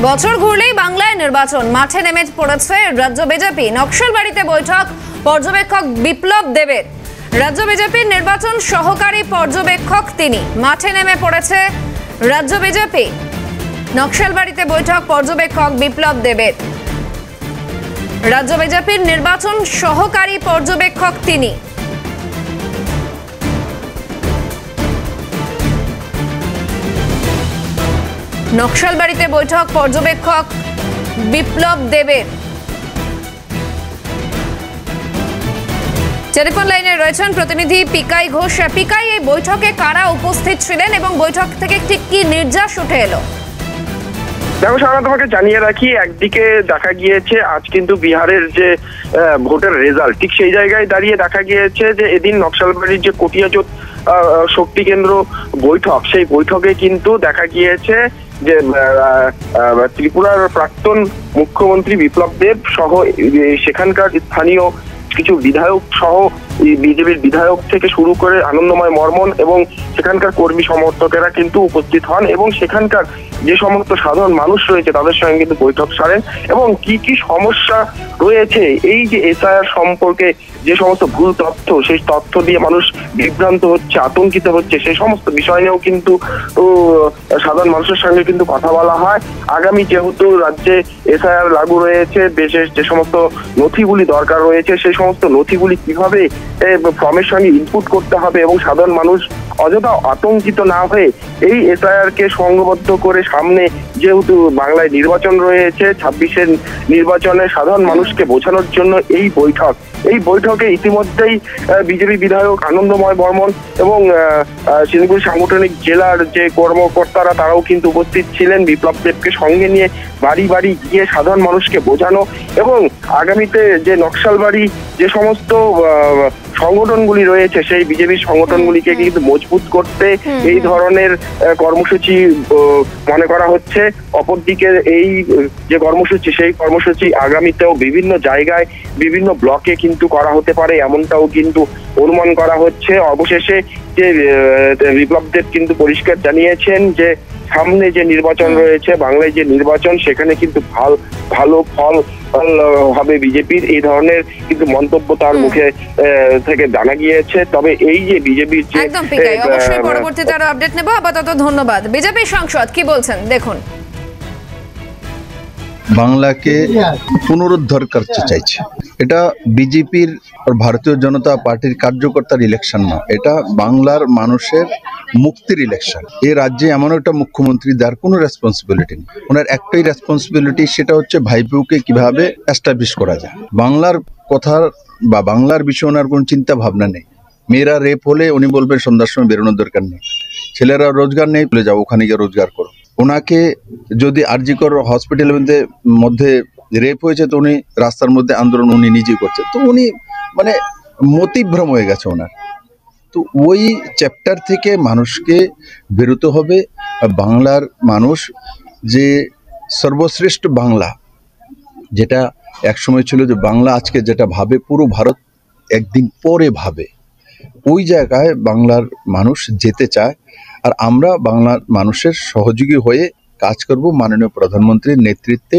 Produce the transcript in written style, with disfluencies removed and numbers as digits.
বছর ঘুরলেই বাংলায় নির্বাচন, মাঠে নেমে পড়েছে রাজ্য বিজেপি। নকশালবাড়িতে বৈঠক পর্যবেক্ষক বিপ্লব দেবের। রাজ্য বিজেপির নির্বাচন সহকারী পর্যবেক্ষক তিনি। মাঠে নেমে পড়েছে রাজ্য বিজেপি। নকশালবাড়িতে বৈঠক পর্যবেক্ষক বিপ্লব দেবের। রাজ্য বিজেপির নির্বাচন সহকারী পর্যবেক্ষক তিনি। নকশালবাড়িতে বৈঠক পর্যবেক্ষক বিপ্লব দেবের। টেলিফোন লাইনে রয়েছেন প্রতিনিধি পিকাই ঘোষ। পিকাই, এই বৈঠকে কারা উপস্থিত ছিলেন এবং বৈঠক থেকে ঠিক কি নির্যাস উঠে এলো? দেখো সারা, তোমাকে জানিয়ে রাখি, একদিকে দেখা গিয়েছে আজ কিন্তু বিহারের যে ভোটের রেজাল্ট, ঠিক সেই জায়গায় দাঁড়িয়ে দেখা গিয়েছে যে এদিন নকশালবাড়ির যে কটিয়াজোত শক্তি কেন্দ্র বৈঠক, সেই বৈঠকে কিন্তু দেখা গিয়েছে যে ত্রিপুরার প্রাক্তন মুখ্যমন্ত্রী বিপ্লব দেব সহ সেখানকার স্থানীয় কিছু বিধায়ক সহ বিজেপির বিধায়ক থেকে শুরু করে আনন্দময় মর্মন এবং সেখানকার কর্মী সমর্থকেরা কিন্তু উপস্থিত হন এবং সেখানকার যে সমস্ত সাধারণ মানুষ রয়েছে তাদের সঙ্গে কিন্তু বৈঠক সারেন এবং কি কি সমস্যা রয়েছে, এই যে এসআইআর সম্পর্কে যে সমস্ত ভুল তথ্য, সেই তথ্য দিয়ে মানুষ বিভ্রান্ত হচ্ছে, আতঙ্কিত হচ্ছে, সেই সমস্ত বিষয় নিয়েও কিন্তু সাধারণ মানুষের সঙ্গে কিন্তু কথা বলা হয়। আগামী যেহেতু রাজ্যে এসআইআর লাগু রয়েছে, বিশেষ যে সমস্ত নথিগুলি দরকার রয়েছে সেই সমস্ত নথিগুলি কিভাবে ফর্মের সঙ্গে ইনপুট করতে হবে এবং সাধারণ মানুষ অযথা আতঙ্কিত না হয়ে এই এসআইআর কে সংঘবদ্ধ করে সামনে যেহেতু বাংলায় নির্বাচন রয়েছে, 26-এর নির্বাচনে সাধারণ মানুষকে বোঝানোর জন্য এই বৈঠকে ইতিমধ্যেই বিজেপি বিধায়ক আনন্দময় বর্মন এবং শিলিগুড়ি সাংগঠনিক জেলার যে কর্মকর্তারা তারাও কিন্তু উপস্থিত ছিলেন। বিপ্লব দেবকে সঙ্গে নিয়ে বাড়ি বাড়ি গিয়ে সাধারণ মানুষকে বোঝানো এবং আগামীতে যে নকশালবাড়ি যে সমস্ত সংগঠনগুলি রয়েছে সেই বিজেপির সংগঠনগুলিকে কিন্তু মজবুত করতে এই ধরনের কর্মসূচি মনে করা হচ্ছে। অপরদিকে এই যে কর্মসূচি, সেই কর্মসূচি আগামীতেও বিভিন্ন জায়গায় বিভিন্ন ব্লকে কিন্তু করা হতে পারে, এমনটাও কিন্তু অনুমান করা হচ্ছে। অবশেষে যে বিপ্লব দেব কিন্তু পরিষ্কার জানিয়েছেন যে সামনে যে নির্বাচন রয়েছে, বাংলায় যে নির্বাচন, সেখানে কিন্তু ভালো ফল হবে বিজেপির, এই ধরনের কিন্তু মন্তব্য তার মুখে থেকে জানা গিয়েছে। তবে এই যে বিজেপির যে একদম পিকাই, অবশ্যই পরবর্তীতে আরো আপডেট নেব। আপাতত ধন্যবাদ। বিজেপি সাংসদ কি বলছেন দেখুন। বাংলাকে পুনরুদ্ধার করতে চাইছে, এটা বিজেপির আর ভারতীয় জনতা পার্টির কার্যকর্তার ইলেকশন না, এটা বাংলার মানুষের মুক্তির ইলেকশন। এই রাজ্যে এমন একটা মুখ্যমন্ত্রী যার কোনো রেসপন্সিবিলিটি নেই, ওনার একটাই রেসপন্সিবিলিটি, সেটা হচ্ছে ভাইপোকে কিভাবে এস্টাবলিশ করা যায়। বাংলার কথা বা বাংলার বিষয়ে ওনার কোনো চিন্তা ভাবনা নেই। মেয়েরা রেপ হলে উনি বলবেন সন্ধ্যার সময় বেরোনোর দরকার নেই, ছেলেরা রোজগার নেই, চলে যাও ওখানে গিয়ে রোজগার করো। ওনাকে যদি আরজিকর হসপিটালের মধ্যে রেপ হয়েছে তো উনি রাস্তার মধ্যে আন্দোলন উনি নিজেই করছে, তো উনি মানে মতিভ্রম হয়ে গেছে ওনার। তো ওই চ্যাপ্টার থেকে মানুষকে বেরোতে হবে। বাংলার মানুষ যে সর্বশ্রেষ্ঠ বাংলা, যেটা একসময় ছিল যে বাংলা আজকে যেটা ভাবে পুরো ভারত একদিন পরে ভাবে, ওই জায়গায় বাংলার মানুষ যেতে চায়। আর আমরা বাংলার মানুষের সহযোগী হয়ে কাজ করব মাননীয় প্রধানমন্ত্রীর নেতৃত্বে।